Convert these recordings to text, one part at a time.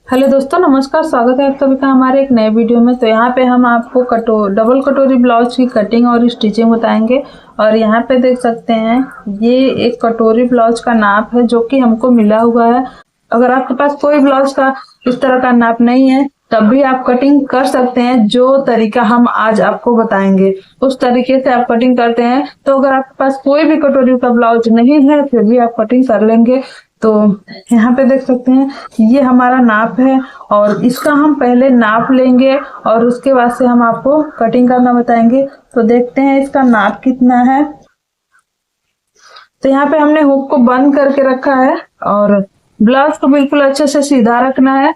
Hello दोस्तों, नमस्कार। स्वागत है आप सभी का हमारे एक नए वीडियो में। तो यहाँ पे हम आपको डबल कटोरी ब्लाउज की कटिंग और स्टिचिंग बताएंगे। और यहाँ पे देख सकते हैं ये एक कटोरी ब्लाउज का नाप है जो कि हमको मिला हुआ है। अगर आपके पास कोई ब्लाउज का इस तरह का नाप नहीं है तब भी आप कटिंग कर सकते हैं। जो तरीका हम आज आपको बताएंगे उस तरीके से आप कटिंग करते हैं। तो अगर आपके पास कोई भी कटोरी का ब्लाउज नहीं है फिर भी आप कटिंग कर लेंगे। तो यहाँ पे देख सकते हैं ये हमारा नाप है और इसका हम पहले नाप लेंगे और उसके बाद से हम आपको कटिंग करना बताएंगे। तो देखते हैं इसका नाप कितना है। तो यहाँ पे हमने हुक को बंद करके रखा है और ब्लाउज को बिल्कुल अच्छे से सीधा रखना है।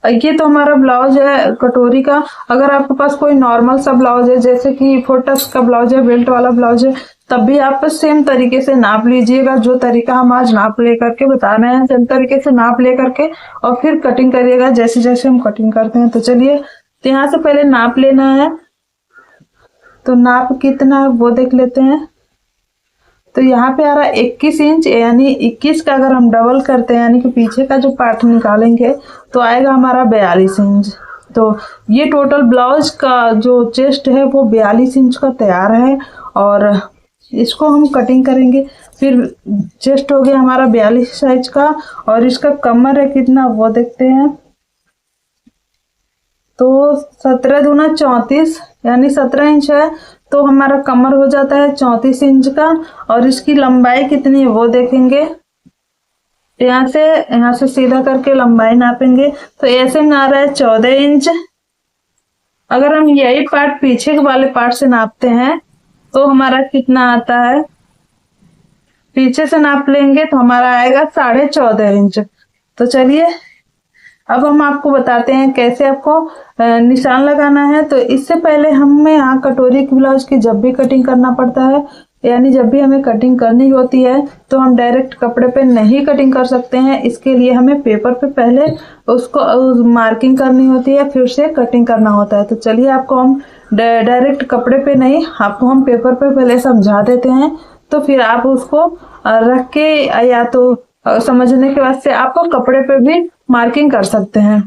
ये तो हमारा ब्लाउज है कटोरी का। अगर आपके पास कोई नॉर्मल सा ब्लाउज है जैसे कि फोटक्स का ब्लाउज है, बेल्ट वाला ब्लाउज है, तब भी आप सेम तरीके से नाप लीजिएगा। जो तरीका हम आज नाप लेकर के बता रहे हैं सेम तरीके से नाप लेकर के और फिर कटिंग करिएगा जैसे जैसे हम कटिंग करते हैं। तो चलिए, तो यहाँ से पहले नाप लेना है। तो नाप कितना है वो देख लेते हैं। तो यहाँ पे आ रहा है 21 इंच, यानी 21 का अगर हम डबल करते हैं यानी कि पीछे का जो पार्ट निकालेंगे तो आएगा हमारा 42 इंच। तो ये टोटल ब्लाउज का जो चेस्ट है वो 42 इंच का तैयार है और इसको हम कटिंग करेंगे। फिर चेस्ट हो गया हमारा 42 साइज का और इसका कमर है कितना वो देखते हैं। तो 17 दूना 34 यानी 17 इंच है। तो हमारा कमर हो जाता है 34 इंच का और इसकी लंबाई कितनी है वो देखेंगे। यहाँ से सीधा करके लंबाई नापेंगे। तो ऐसे में आ रहा है 14 इंच। अगर हम यही पार्ट पीछे वाले पार्ट से नापते हैं तो हमारा कितना आता है, पीछे से नाप लेंगे तो हमारा आएगा 14.5 इंच। तो चलिए अब हम आपको बताते हैं कैसे आपको निशान लगाना है। तो इससे पहले हमें यहाँ कटोरी की ब्लाउज की जब भी कटिंग करना पड़ता है, यानी जब भी हमें कटिंग करनी होती है तो हम डायरेक्ट कपड़े पे नहीं कटिंग कर सकते हैं। इसके लिए हमें पेपर पे पहले उसको मार्किंग करनी होती है, फिर से कटिंग करना होता है। तो चलिए आपको हम डायरेक्ट कपड़े पे नहीं, आपको हम पेपर पे पहले समझा देते हैं। तो फिर आप उसको रख के या तो समझने के बाद से आपको कपड़े पे भी मार्किंग कर सकते हैं।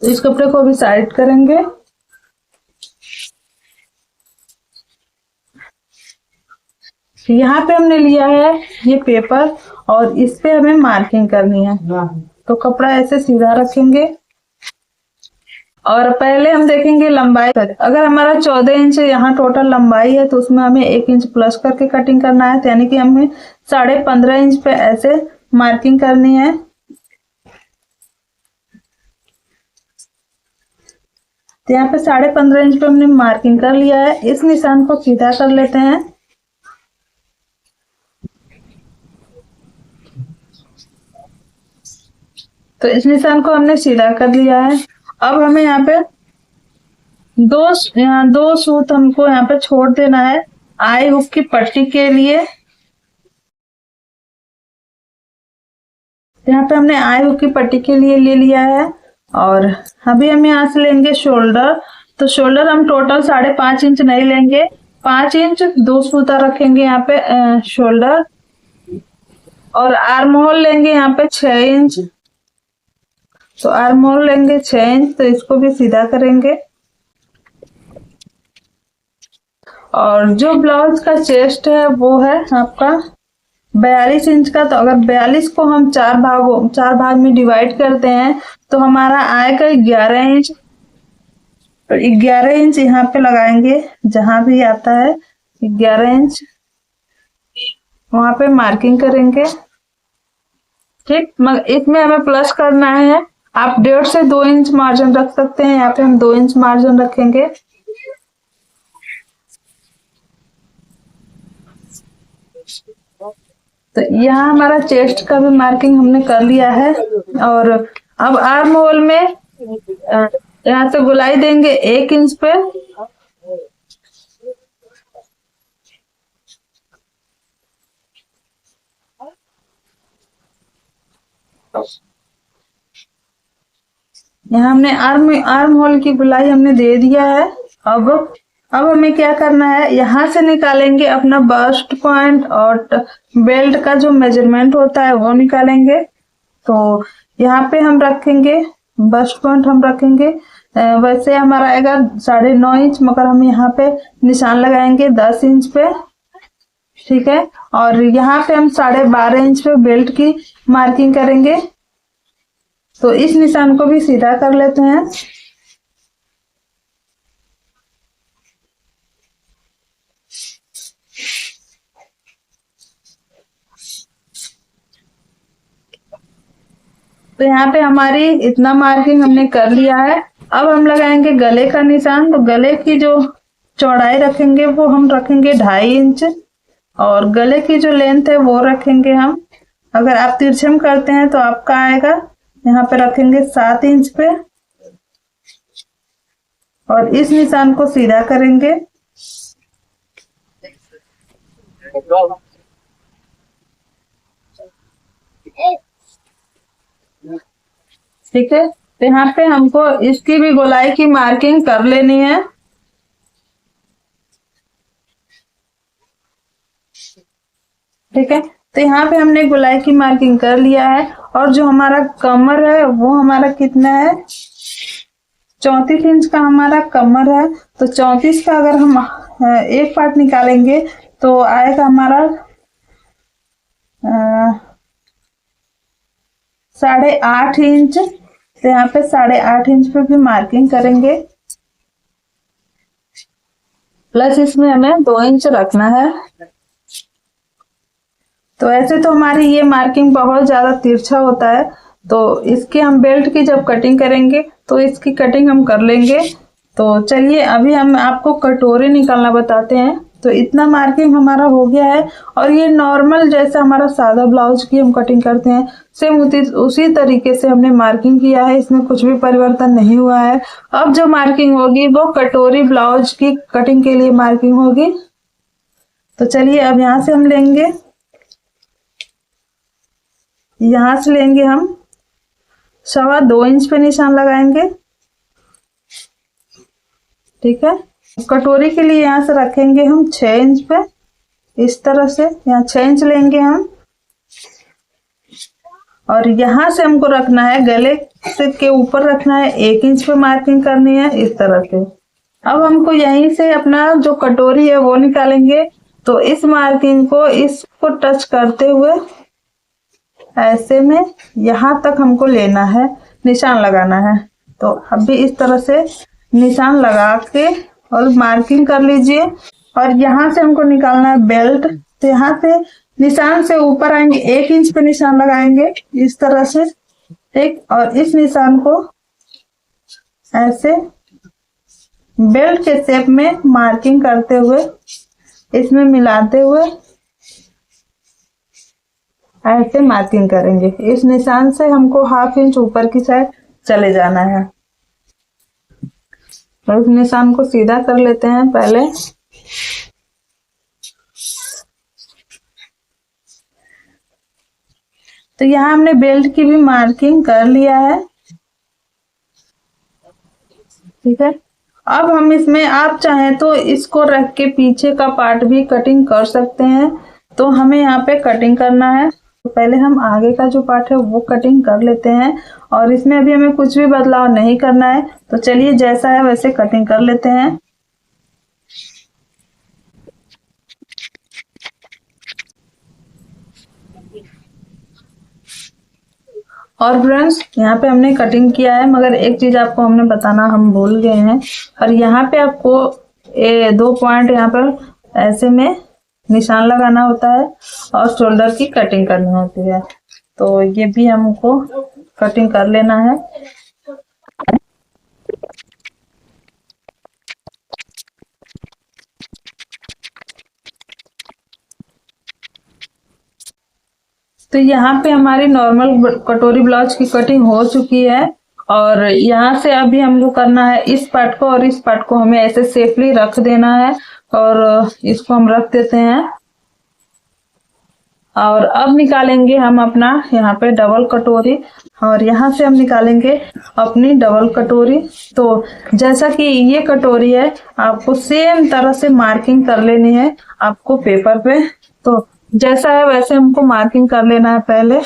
तो इस कपड़े को अभी साइड करेंगे। यहाँ पे हमने लिया है ये पेपर और इस पे हमें मार्किंग करनी है। तो कपड़ा ऐसे सीधा रखेंगे और पहले हम देखेंगे लंबाई। अगर हमारा 14 इंच यहाँ टोटल लंबाई है तो उसमें हमें 1 इंच प्लस करके कटिंग करना है। तो यानी कि हमें 15.5 इंच पे ऐसे मार्किंग करनी है। तो यहाँ पे 15.5 इंच पे हमने मार्किंग कर लिया है। इस निशान को सीधा कर लेते हैं। तो इस निशान को हमने सीधा कर लिया है। अब हमें यहाँ पे दो सूत हमको यहाँ पे छोड़ देना है आई हुक की पट्टी के लिए। यहाँ पे हमने आई हुक की पट्टी के लिए ले लिया है और अभी हम यहाँ से लेंगे शोल्डर। तो शोल्डर हम टोटल 5.5 इंच नहीं लेंगे, 5 इंच 2 सूता रखेंगे यहाँ पे शोल्डर। और आर्म होल लेंगे यहाँ पे 6 इंच। तो आर्म होल लेंगे 6 इंच। तो इसको भी सीधा करेंगे। और जो ब्लाउज का चेस्ट है वो है आपका 42 इंच का। तो अगर 42 को हम चार भाग में डिवाइड करते हैं तो हमारा आएगा 11 इंच। तो 11 इंच यहाँ पे लगाएंगे, जहां भी आता है 11 इंच वहां पे मार्किंग करेंगे। ठीक, मगर इसमें हमें प्लस करना है। आप 1.5 से 2 इंच मार्जिन रख सकते हैं। यहाँ पे हम 2 इंच मार्जिन रखेंगे। तो यहाँ हमारा चेस्ट का भी मार्किंग हमने कर लिया है। और अब आर्म होल में यहाँ से गोलाई देंगे 1 इंच पे। यहाँ हमने आर्म होल की गोलाई हमने दे दिया है। अब हमें क्या करना है, यहाँ से निकालेंगे अपना बस्ट पॉइंट और बेल्ट का जो मेजरमेंट होता है वो निकालेंगे। तो यहाँ पे हम रखेंगे बस्ट पॉइंट, हम रखेंगे वैसे हमारा आएगा 9.5 इंच, मगर हम यहाँ पे निशान लगाएंगे 10 इंच पे, ठीक है। और यहाँ पे हम 12.5 इंच पे बेल्ट की मार्किंग करेंगे। तो इस निशान को भी सीधा कर लेते हैं। तो यहाँ पे हमारी इतना मार्किंग हमने कर लिया है। अब हम लगाएंगे गले का निशान। तो गले की जो चौड़ाई रखेंगे वो हम रखेंगे 2.5 इंच, और गले की जो लेंथ है वो रखेंगे हम, अगर आप तिरछे में करते हैं तो आपका आएगा यहाँ पे रखेंगे 7 इंच पे, और इस निशान को सीधा करेंगे। ठीक है, तो यहाँ पे हमको इसकी भी गोलाई की मार्किंग कर लेनी है। ठीक है, तो यहाँ पे हमने गोलाई की मार्किंग कर लिया है। और जो हमारा कमर है वो हमारा कितना है, 34 इंच का हमारा कमर है। तो 34 का अगर हम एक पार्ट निकालेंगे तो आएगा हमारा 8.5 इंच। तो यहाँ पे 8.5 इंच पे भी मार्किंग करेंगे, प्लस इसमें हमें 2 इंच रखना है। तो ऐसे तो हमारी ये मार्किंग बहुत ज्यादा तिरछा होता है, तो इसके हम बेल्ट की जब कटिंग करेंगे तो इसकी कटिंग हम कर लेंगे। तो चलिए अभी हम आपको कटोरी निकालना बताते हैं। तो इतना मार्किंग हमारा हो गया है, और ये नॉर्मल जैसा हमारा सादा ब्लाउज की हम कटिंग करते हैं सेम उसी तरीके से हमने मार्किंग किया है, इसमें कुछ भी परिवर्तन नहीं हुआ है। अब जो मार्किंग होगी वो कटोरी ब्लाउज की कटिंग के लिए मार्किंग होगी। तो चलिए अब यहाँ से हम लेंगे, यहाँ से लेंगे हम 2.25 इंच पे निशान लगाएंगे। ठीक है, कटोरी के लिए यहाँ से रखेंगे हम 6 इंच पे, इस तरह से यहाँ 6 इंच लेंगे हम, और यहाँ से हमको रखना है गले से के ऊपर रखना है 1 इंच पे मार्किंग करनी है, इस तरह से। अब हमको यहीं से अपना जो कटोरी है वो निकालेंगे। तो इस मार्किंग को इसको टच करते हुए ऐसे में यहाँ तक हमको लेना है, निशान लगाना है। तो अब भी इस तरह से निशान लगा के और मार्किंग कर लीजिए। और यहाँ से हमको निकालना है बेल्ट। तो यहाँ से निशान से ऊपर आएंगे, 1 इंच पे निशान लगाएंगे इस तरह से, ठीक। और इस निशान को ऐसे बेल्ट के शेप में मार्किंग करते हुए इसमें मिलाते हुए ऐसे मार्किंग करेंगे। इस निशान से हमको 1/2 इंच ऊपर की साइड चले जाना है। और इस निशान को सीधा कर लेते हैं पहले। तो यहाँ हमने बेल्ट की भी मार्किंग कर लिया है, ठीक है। अब हम इसमें आप चाहें तो इसको रख के पीछे का पार्ट भी कटिंग कर सकते हैं। तो हमें यहाँ पे कटिंग करना है। तो पहले हम आगे का जो पार्ट है वो कटिंग कर लेते हैं, और इसमें अभी हमें कुछ भी बदलाव नहीं करना है। तो चलिए जैसा है वैसे कटिंग कर लेते हैं। और फ्रेंड्स यहाँ पे हमने कटिंग किया है, मगर एक चीज आपको हमने बताना हम भूल गए हैं। और यहाँ पे आपको 2 पॉइंट यहाँ पर ऐसे में निशान लगाना होता है और शोल्डर की कटिंग करनी होती है। तो ये भी हमको कटिंग कर लेना है। तो यहाँ पे हमारी नॉर्मल कटोरी ब्लाउज की कटिंग हो चुकी है, और यहाँ से अभी हमको करना है इस पार्ट को, और इस पार्ट को हमें ऐसे सेफली रख देना है। और इसको हम रख देते हैं। और अब निकालेंगे हम अपना यहाँ पे डबल कटोरी, और यहाँ से हम निकालेंगे अपनी डबल कटोरी। तो जैसा कि ये कटोरी है, आपको सेम तरह से मार्किंग कर लेनी है आपको पेपर पे। तो जैसा है वैसे हमको मार्किंग कर लेना है पहले।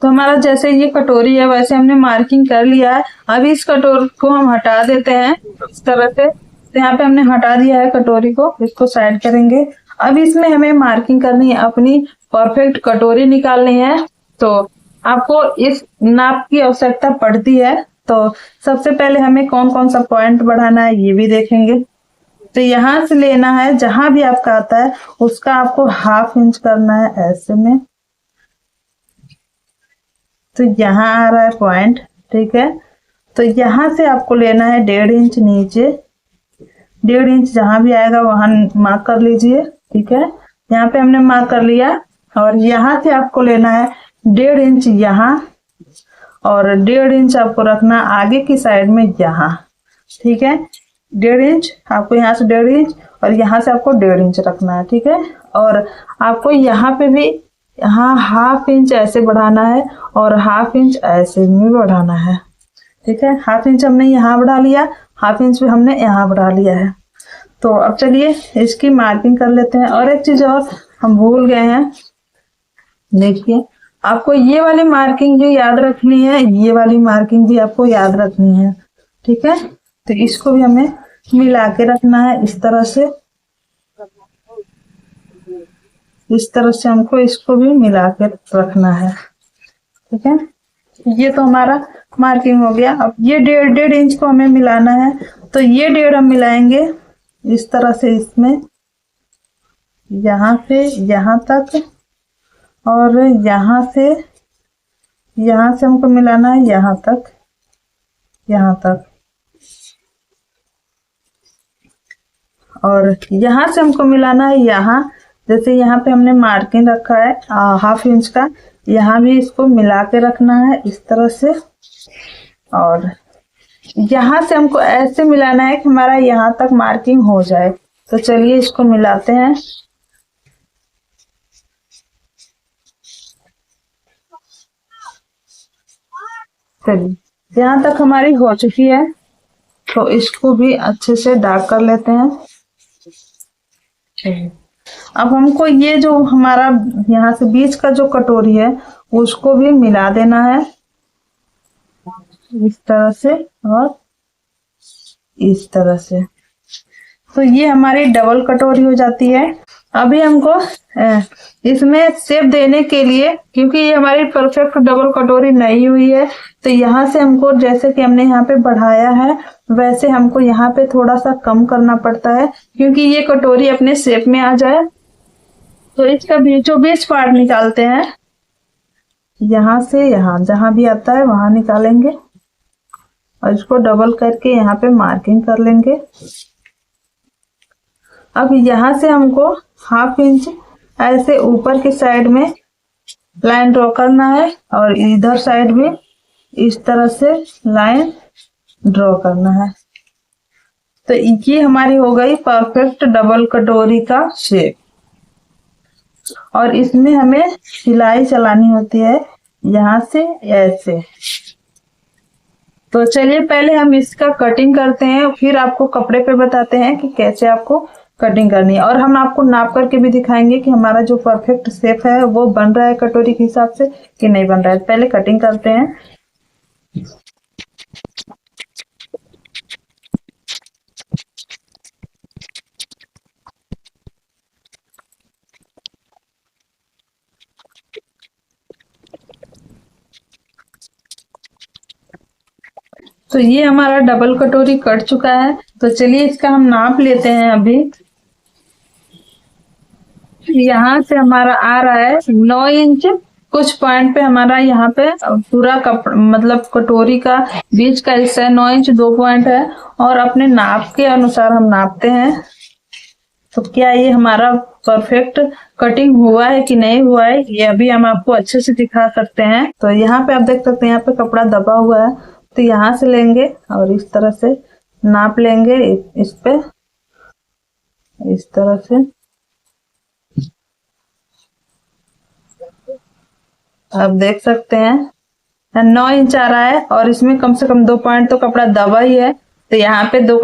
तो हमारा जैसे ये कटोरी है वैसे हमने मार्किंग कर लिया है। अब इस कटोरी को हम हटा देते हैं इस तरह से। तो यहाँ पे हमने हटा दिया है कटोरी को, इसको साइड करेंगे। अब इसमें हमें मार्किंग करनी है, अपनी परफेक्ट कटोरी निकालनी है। तो आपको इस नाप की आवश्यकता पड़ती है। तो सबसे पहले हमें कौन कौन सा पॉइंट बढ़ाना है ये भी देखेंगे। तो यहाँ से लेना है, जहां भी आपका आता है उसका आपको 1/2 इंच करना है ऐसे में। तो यहाँ आ रहा है पॉइंट, ठीक है। तो यहाँ से आपको लेना है 1.5 इंच नीचे, 1.5 इंच जहां भी आएगा वहां मार्क कर लीजिए, ठीक है। यहाँ पे हमने मार्क कर लिया। और यहाँ से आपको लेना है 1.5 इंच यहाँ, और 1.5 इंच आपको रखना आगे की साइड में यहाँ, ठीक है। 1.5 इंच आपको यहाँ से 1.5 इंच और यहाँ से आपको 1.5 इंच रखना है, ठीक है। और आपको यहाँ पे भी यहाँ 1/2 इंच ऐसे बढ़ाना है और 1/2 इंच ऐसे में बढ़ाना है, ठीक है। 1/2 इंच हमने यहाँ बढ़ा लिया, 1/2 इंच भी हमने यहाँ बढ़ा लिया है। तो अब चलिए इसकी मार्किंग कर लेते हैं। और एक चीज और हम भूल गए हैं, देखिए आपको ये वाली मार्किंग जो याद रखनी है, ये वाली मार्किंग भी आपको याद रखनी है, ठीक है। तो इसको भी हमें मिला के रखना है इस तरह से, इस तरह से हमको इसको भी मिला के रखना है, ठीक है। ये तो हमारा मार्किंग हो गया। अब ये 1.5 इंच को हमें मिलाना है। तो ये 1.5 हम मिलाएंगे इस तरह से, इसमें यहाँ से यहाँ तक, और यहाँ से हमको मिलाना है यहाँ तक, यहाँ तक। और यहाँ से हमको मिलाना है यहाँ, जैसे यहाँ पे हमने मार्किंग रखा है 1/2 इंच का, यहाँ भी इसको मिला के रखना है इस तरह से। और यहाँ से हमको ऐसे मिलाना है कि हमारा यहाँ तक मार्किंग हो जाए। तो चलिए इसको मिलाते हैं। चलिए यहाँ तक हमारी हो चुकी है, तो इसको भी अच्छे से डार्क कर लेते हैं। अब हमको ये जो हमारा यहाँ से बीच का जो कटोरी है उसको भी मिला देना है इस तरह से और इस तरह से। तो ये हमारी डबल कटोरी हो जाती है। अभी हमको इसमें शेप देने के लिए, क्योंकि ये हमारी परफेक्ट डबल कटोरी नहीं हुई है, तो यहाँ से हमको जैसे कि हमने यहाँ पे बढ़ाया है वैसे हमको यहाँ पे थोड़ा सा कम करना पड़ता है, क्योंकि ये कटोरी अपने शेप में आ जाए। तो इसका बीचों बीच पार्ट निकालते हैं, यहाँ से यहाँ जहां भी आता है वहां निकालेंगे और इसको डबल करके यहाँ पे मार्किंग कर लेंगे। अब यहाँ से हमको 1/2 इंच ऐसे ऊपर की साइड में लाइन ड्रॉ करना है और इधर साइड भी इस तरह से लाइन ड्रॉ करना है। तो ये हमारी हो गई परफेक्ट डबल कटोरी का शेप। और इसमें हमें सिलाई चलानी होती है यहाँ से ऐसे। तो चलिए पहले हम इसका कटिंग करते हैं, फिर आपको कपड़े पे बताते हैं कि कैसे आपको कटिंग करनी है। और हम आपको नाप करके भी दिखाएंगे कि हमारा जो परफेक्ट शेप है वो बन रहा है कटोरी के हिसाब से कि नहीं बन रहा है। पहले कटिंग करते हैं। तो ये हमारा डबल कटोरी कट चुका है। तो चलिए इसका हम नाप लेते हैं। अभी यहाँ से हमारा आ रहा है 9 इंच। कुछ पॉइंट पे हमारा यहाँ पे पूरा मतलब कटोरी का बीच का हिस्सा है 9 इंच 2 पॉइंट है। और अपने नाप के अनुसार हम नापते हैं। तो क्या ये हमारा परफेक्ट कटिंग हुआ है कि नहीं हुआ है, ये अभी हम आपको अच्छे से दिखा सकते हैं। तो यहाँ पे आप देख सकते हैं यहाँ पे कपड़ा दबा हुआ है। तो यहाँ से लेंगे और इस तरह से नाप लेंगे इस पे, इस तरह से। आप देख सकते हैं 9 इंच आ रहा है और इसमें कम से कम 2 पॉइंट तो कपड़ा दबा ही है। तो यहाँ पे 2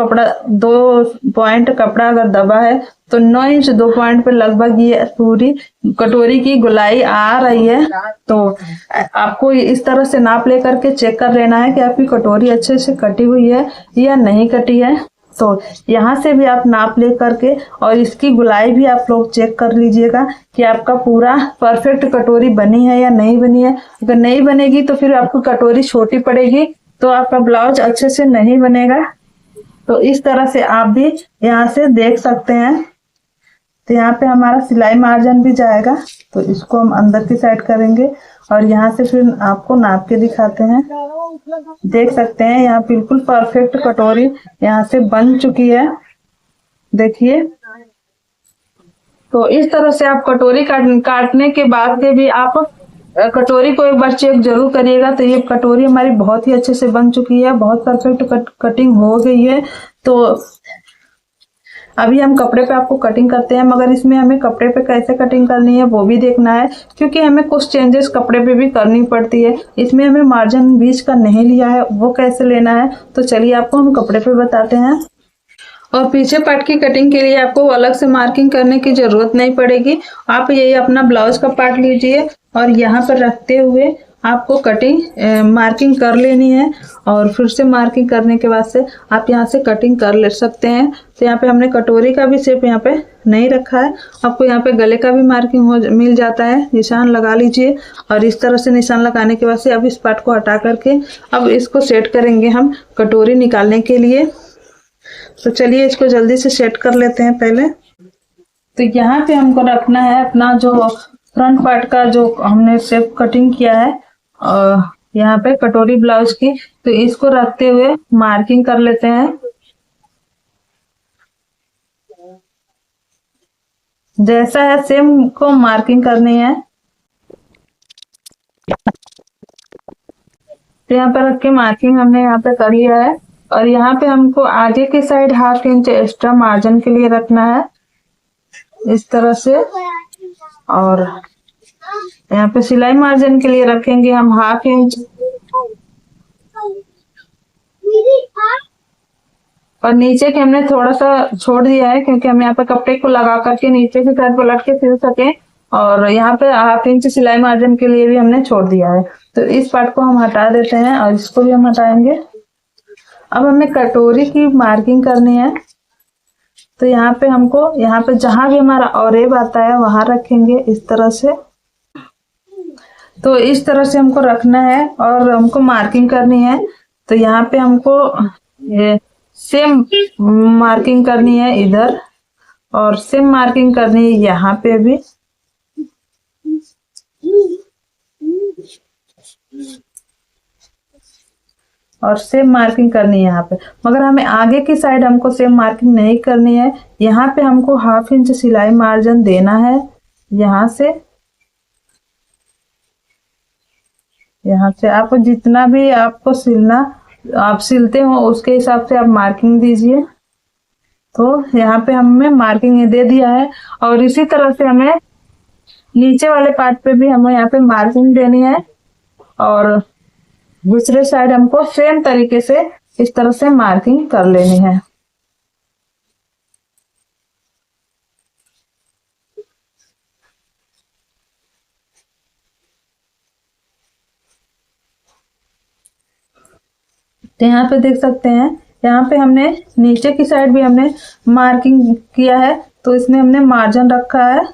पॉइंट कपड़ा अगर दबा है तो 9 इंच 2 पॉइंट पे लगभग ये पूरी कटोरी की गोलाई आ रही है। तो आपको इस तरह से नाप लेकर के चेक कर लेना है कि आपकी कटोरी अच्छे से कटी हुई है या नहीं कटी है। तो यहाँ से भी आप नाप ले करके और इसकी गोलाई भी आप लोग चेक कर लीजिएगा कि आपका पूरा परफेक्ट कटोरी बनी है या नहीं बनी है। अगर नहीं बनेगी तो फिर आपको कटोरी छोटी पड़ेगी, तो आपका ब्लाउज अच्छे से नहीं बनेगा। तो इस तरह से आप भी यहाँ से देख सकते हैं। तो यहाँ पे हमारा सिलाई मार्जिन भी जाएगा, तो इसको हम अंदर की साइड करेंगे और यहाँ से फिर आपको नाप के दिखाते हैं। देख सकते हैं यहाँ बिल्कुल परफेक्ट कटोरी यहाँ से बन चुकी है, देखिए। तो इस तरह से आप कटोरी काटने के बाद के भी आप कटोरी को एक बार चेक जरूर करिएगा। तो ये कटोरी हमारी बहुत ही अच्छे से बन चुकी है, बहुत परफेक्ट कटिंग हो गई है। तो अभी हम कपड़े पे आपको कटिंग करते हैं, मगर इसमें हमें कपड़े पे कैसे कटिंग करनी है वो भी देखना है, क्योंकि हमें कुछ चेंजेस कपड़े पे भी करनी पड़ती है। इसमें हमें मार्जिन बीच का नहीं लिया है, वो कैसे लेना है तो चलिए आपको हम कपड़े पे बताते हैं। और पीछे पार्ट की कटिंग के लिए आपको अलग से मार्किंग करने की जरूरत नहीं पड़ेगी। आप यही अपना ब्लाउज का पार्ट लीजिए और यहाँ पर रखते हुए आपको कटिंग मार्किंग कर लेनी है। और फिर से मार्किंग करने के बाद से आप यहाँ से कटिंग कर ले सकते हैं। तो यहाँ पे हमने कटोरी का भी शेप यहाँ पे नहीं रखा है, आपको यहाँ पे गले का भी मार्किंग हो मिल जाता है, निशान लगा लीजिए। और इस तरह से निशान लगाने के बाद से अब इस पार्ट को हटा करके अब इसको सेट करेंगे हम कटोरी निकालने के लिए। तो चलिए इसको जल्दी से सेट कर लेते हैं पहले। तो यहाँ पे हमको रखना है अपना जो फ्रंट पार्ट का जो हमने शेप कटिंग किया है यहाँ पे कटोरी ब्लाउज की, तो इसको रखते हुए मार्किंग कर लेते हैं। जैसा है सेम को मार्किंग करनी है। तो यहाँ पर रख के मार्किंग हमने यहाँ पे कर लिया है। और यहाँ पे हमको आगे की साइड 1/2 इंच एक्स्ट्रा मार्जिन के लिए रखना है इस तरह से। और यहाँ पे सिलाई मार्जिन के लिए रखेंगे हम 1/2 इंच। और नीचे के हमने थोड़ा सा छोड़ दिया है, क्योंकि हम यहाँ पे कपड़े को लगा करके नीचे की साइड पलट के सिल सके। और यहाँ पे 1/2 इंच सिलाई मार्जिन के लिए भी हमने छोड़ दिया है। तो इस पार्ट को हम हटा देते हैं और इसको भी हम हटाएंगे। अब हमें कटोरी की मार्किंग करनी है। तो यहाँ पे हमको यहाँ पे जहां भी हमारा औरेब आता है वहां रखेंगे इस तरह से। तो इस तरह से हमको रखना है और हमको मार्किंग करनी है। तो यहाँ पे हमको ये सेम मार्किंग करनी है इधर, और सेम मार्किंग करनी है यहाँ पे भी। और सेम मार्किंग करनी है यहाँ पे, मगर हमें आगे की साइड हमको सेम मार्किंग नहीं करनी है। यहाँ पे हमको 1/2 इंच सिलाई मार्जिन देना है यहाँ से। यहाँ से आपको जितना भी आपको सिलना आप सिलते हो उसके हिसाब से आप मार्किंग दीजिए। तो यहाँ पे हमें मार्किंग दे दिया है। और इसी तरह से हमें नीचे वाले पार्ट पे भी हमें यहाँ पे मार्किंग देनी है। और दूसरे साइड हमको सेम तरीके से इस तरह से मार्किंग कर लेनी है। तो यहाँ पे देख सकते हैं, यहाँ पे हमने नीचे की साइड भी हमने मार्किंग किया है। तो इसमें हमने मार्जिन रखा है,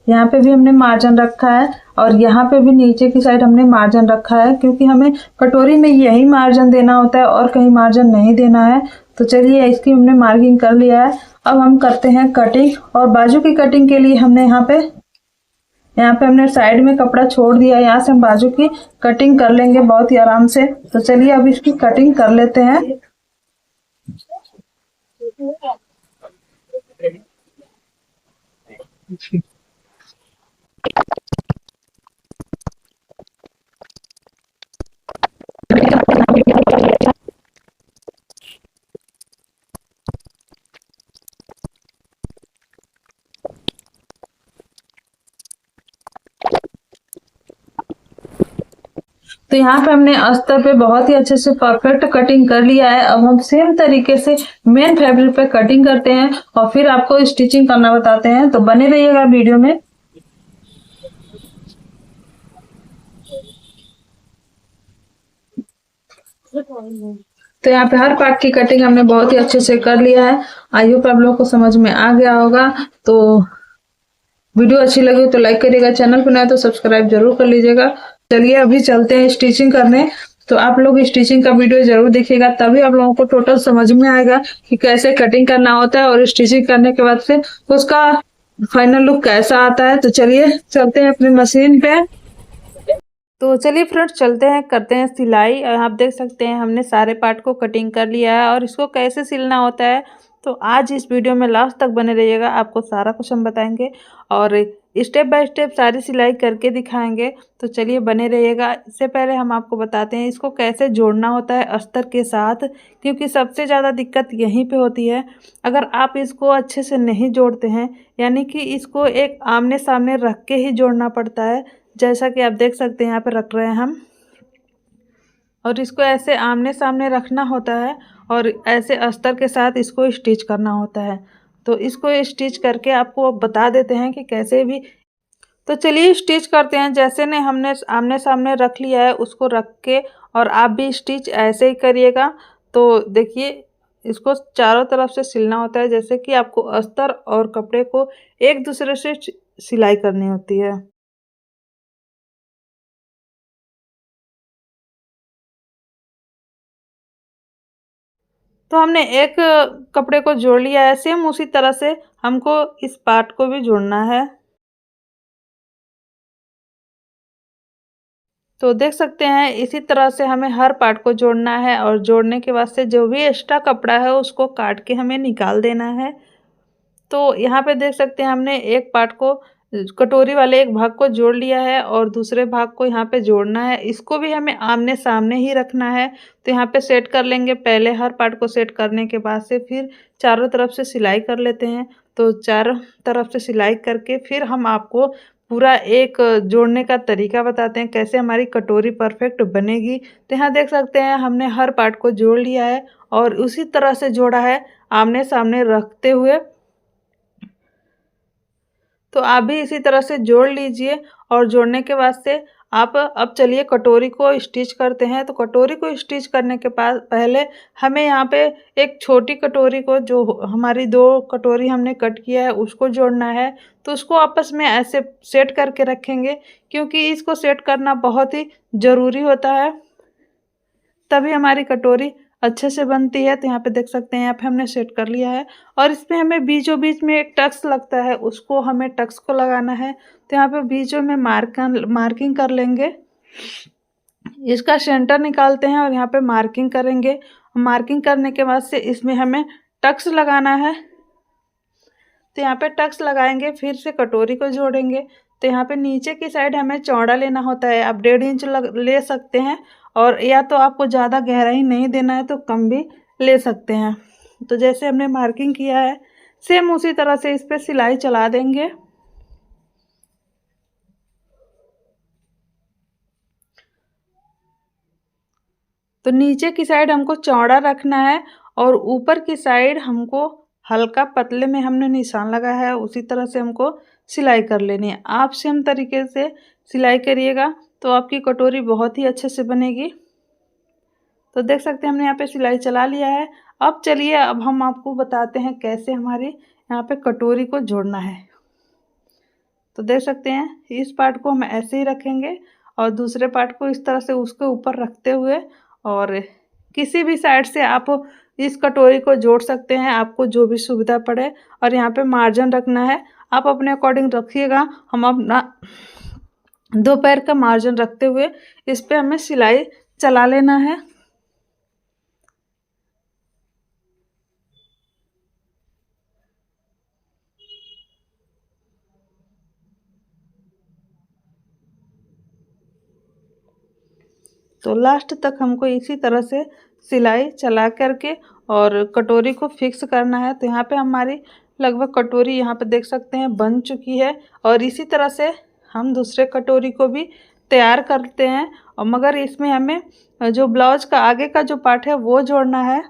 यहाँ पे भी हमने मार्जिन रखा है, और यहाँ पे भी नीचे की साइड हमने मार्जिन रखा है, क्योंकि हमें कटोरी में यही मार्जिन देना होता है और कहीं मार्जिन नहीं देना है। तो चलिए इसकी हमने मार्किंग कर लिया है। अब हम करते हैं कटिंग। और बाजू की कटिंग के लिए हमने यहाँ पे हमने साइड में कपड़ा छोड़ दिया, यहाँ से हम बाजू की कटिंग कर लेंगे बहुत ही आराम से। तो चलिए अब इसकी कटिंग कर लेते हैं। तो यहाँ पे हमने अस्तर पे बहुत ही अच्छे से परफेक्ट कटिंग कर लिया है। अब हम सेम तरीके से मेन फैब्रिक पे कटिंग करते हैं और फिर आपको स्टिचिंग करना बताते हैं, तो बने रहिएगा वीडियो में। तो यहाँ पे हर पार्ट की कटिंग हमने बहुत ही अच्छे से कर लिया है। आई होप आप लोगों को समझ में आ गया होगा। तो वीडियो अच्छी लगी तो लाइक करिएगा, चैनल पर नया तो सब्सक्राइब जरूर कर लीजिएगा। चलिए अभी चलते हैं स्टिचिंग करने। तो आप लोग स्टिचिंग का वीडियो जरूर देखिएगा, तभी आप लोगों को टोटल समझ में आएगा कि कैसे कटिंग करना होता है और स्टिचिंग करने के बाद से उसका फाइनल लुक कैसा आता है। तो चलिए चलते हैं अपनी मशीन पे। तो चलिए फ्रेंड्स चलते हैं, करते हैं सिलाई। और आप देख सकते हैं हमने सारे पार्ट को कटिंग कर लिया है और इसको कैसे सिलना होता है। तो आज इस वीडियो में लास्ट तक बने रहिएगा, आपको सारा कुछ हम बताएंगे और स्टेप बाय स्टेप सारी सिलाई करके दिखाएंगे। तो चलिए बने रहिएगा। इससे पहले हम आपको बताते हैं इसको कैसे जोड़ना होता है अस्तर के साथ, क्योंकि सबसे ज़्यादा दिक्कत यहीं पे होती है। अगर आप इसको अच्छे से नहीं जोड़ते हैं, यानी कि इसको एक आमने सामने रख के ही जोड़ना पड़ता है, जैसा कि आप देख सकते हैं यहाँ पे रख रहे हैं हम, और इसको ऐसे आमने सामने रखना होता है और ऐसे अस्तर के साथ इसको स्टिच करना होता है। तो इसको स्टिच करके आपको बता देते हैं कि कैसे भी। तो चलिए स्टिच करते हैं। जैसे ने हमने आमने सामने रख लिया है उसको रख के, और आप भी स्टिच ऐसे ही करिएगा। तो देखिए इसको चारों तरफ से सिलना होता है, जैसे कि आपको अस्तर और कपड़े को एक दूसरे से सिलाई करनी होती है। तो हमने एक कपड़े को जोड़ लिया है, सेम उसी तरह से हमको इस पार्ट को भी जोड़ना है। तो देख सकते हैं इसी तरह से हमें हर पार्ट को जोड़ना है, और जोड़ने के बाद से जो भी एक्स्ट्रा कपड़ा है उसको काट के हमें निकाल देना है। तो यहाँ पे देख सकते हैं हमने एक पार्ट को, कटोरी वाले एक भाग को जोड़ लिया है और दूसरे भाग को यहाँ पे जोड़ना है। इसको भी हमें आमने सामने ही रखना है। तो यहाँ पे सेट कर लेंगे, पहले हर पार्ट को सेट करने के बाद से फिर चारों तरफ से सिलाई कर लेते हैं। तो चारों तरफ से सिलाई करके फिर हम आपको पूरा एक जोड़ने का तरीका बताते हैं, कैसे हमारी कटोरी परफेक्ट बनेगी। तो यहाँ देख सकते हैं हमने हर पार्ट को जोड़ लिया है और उसी तरह से जोड़ा है आमने सामने रखते हुए। तो आप भी इसी तरह से जोड़ लीजिए, और जोड़ने के बाद से आप अब चलिए कटोरी को स्टिच करते हैं। तो कटोरी को स्टिच करने के बाद पहले हमें यहाँ पे एक छोटी कटोरी को, जो हमारी दो कटोरी हमने कट किया है उसको जोड़ना है। तो उसको आपस में ऐसे सेट करके रखेंगे, क्योंकि इसको सेट करना बहुत ही ज़रूरी होता है, तभी हमारी कटोरी अच्छे से बनती है। तो यहाँ पे देख सकते हैं यहाँ पे हमने सेट कर लिया है, और इसमें हमें बीचों बीच में एक टक्स लगता है, उसको हमें टक्स को लगाना है। तो यहाँ पे बीचों में मार्किंग कर लेंगे, इसका सेंटर निकालते हैं और यहाँ पे मार्किंग करेंगे। मार्किंग करने के बाद से इसमें हमें टक्स लगाना है। तो यहाँ पे टक्स लगाएंगे, फिर से कटोरी को जोड़ेंगे। तो यहाँ पे नीचे की साइड हमें चौड़ा लेना होता है, आप 1.5 इंच ले सकते हैं, और या तो आपको ज़्यादा गहराई नहीं देना है तो कम भी ले सकते हैं। तो जैसे हमने मार्किंग किया है सेम उसी तरह से इस पर सिलाई चला देंगे। तो नीचे की साइड हमको चौड़ा रखना है और ऊपर की साइड हमको हल्का पतले में हमने निशान लगाया है, उसी तरह से हमको सिलाई कर लेनी है। आप सेम तरीके से सिलाई करिएगा तो आपकी कटोरी बहुत ही अच्छे से बनेगी। तो देख सकते हैं हमने यहाँ पे सिलाई चला लिया है। अब चलिए अब हम आपको बताते हैं कैसे हमारी यहाँ पे कटोरी को जोड़ना है। तो देख सकते हैं इस पार्ट को हम ऐसे ही रखेंगे और दूसरे पार्ट को इस तरह से उसके ऊपर रखते हुए, और किसी भी साइड से आप इस कटोरी को जोड़ सकते हैं, आपको जो भी सुविधा पड़े। और यहाँ पे मार्जिन रखना है, आप अपने अकॉर्डिंग रखिएगा। हम अपना 2 पैर का मार्जिन रखते हुए इस पे हमें सिलाई चला लेना है। तो लास्ट तक हमको इसी तरह से सिलाई चला करके और कटोरी को फिक्स करना है। तो यहाँ पे हमारी लगभग कटोरी यहाँ पे देख सकते हैं बन चुकी है, और इसी तरह से हम दूसरे कटोरी को भी तैयार करते हैं। और मगर इसमें हमें जो ब्लाउज का आगे का जो पार्ट है वो जोड़ना है।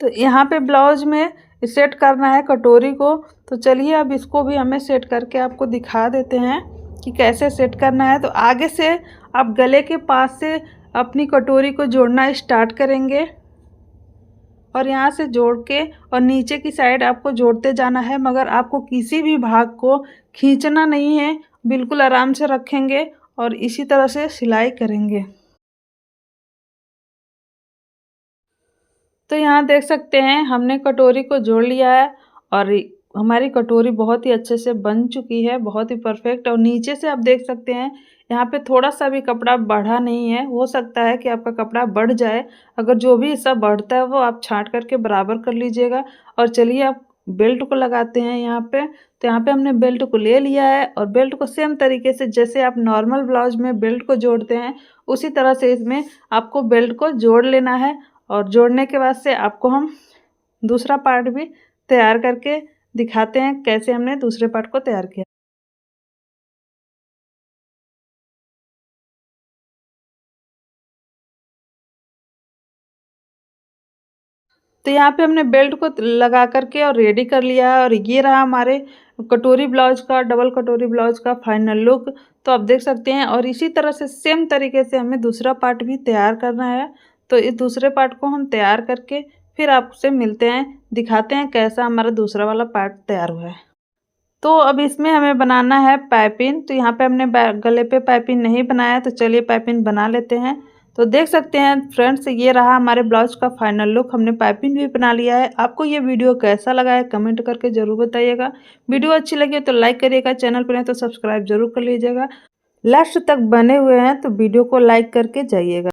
तो यहाँ पे ब्लाउज में सेट करना है कटोरी को। तो चलिए अब इसको भी हमें सेट करके आपको दिखा देते हैं कि कैसे सेट करना है। तो आगे से आप गले के पास से अपनी कटोरी को जोड़ना स्टार्ट करेंगे और यहाँ से जोड़ के और नीचे की साइड आपको जोड़ते जाना है, मगर आपको किसी भी भाग को खींचना नहीं है, बिल्कुल आराम से रखेंगे और इसी तरह से सिलाई करेंगे। तो यहाँ देख सकते हैं हमने कटोरी को जोड़ लिया है और हमारी कटोरी बहुत ही अच्छे से बन चुकी है, बहुत ही परफेक्ट। और नीचे से आप देख सकते हैं यहाँ पे थोड़ा सा भी कपड़ा बढ़ा नहीं है। हो सकता है कि आपका कपड़ा बढ़ जाए, अगर जो भी हिस्सा बढ़ता है वो आप छांट करके बराबर कर लीजिएगा। और चलिए आप बेल्ट को लगाते हैं यहाँ पे। तो यहाँ पे हमने बेल्ट को ले लिया है और बेल्ट को सेम तरीके से जैसे आप नॉर्मल ब्लाउज में बेल्ट को जोड़ते हैं उसी तरह से इसमें आपको बेल्ट को जोड़ लेना है। और जोड़ने के बाद से आपको हम दूसरा पार्ट भी तैयार करके दिखाते हैं कैसे हमने दूसरे पार्ट को तैयार किया। तो यहाँ पे हमने बेल्ट को लगा करके और रेडी कर लिया है और ये रहा हमारे कटोरी ब्लाउज का, डबल कटोरी ब्लाउज का फाइनल लुक। तो आप देख सकते हैं और इसी तरह से सेम तरीके से हमें दूसरा पार्ट भी तैयार करना है। तो इस दूसरे पार्ट को हम तैयार करके फिर आपसे मिलते हैं, दिखाते हैं कैसा हमारा दूसरा वाला पार्ट तैयार हुआ है। तो अब इसमें हमें बनाना है पाइपिंग। तो यहाँ पे हमने गले पे पाइपिंग नहीं बनाया, तो चलिए पाइपिंग बना लेते हैं। तो देख सकते हैं फ्रेंड्स, ये रहा हमारे ब्लाउज का फाइनल लुक। हमने पाइपिंग भी बना लिया है। आपको ये वीडियो कैसा लगा है कमेंट करके ज़रूर बताइएगा। वीडियो अच्छी लगी तो लाइक करिएगा, चैनल पर नहीं तो सब्सक्राइब जरूर कर लीजिएगा। लास्ट तक बने हुए हैं तो वीडियो को लाइक करके जाइएगा।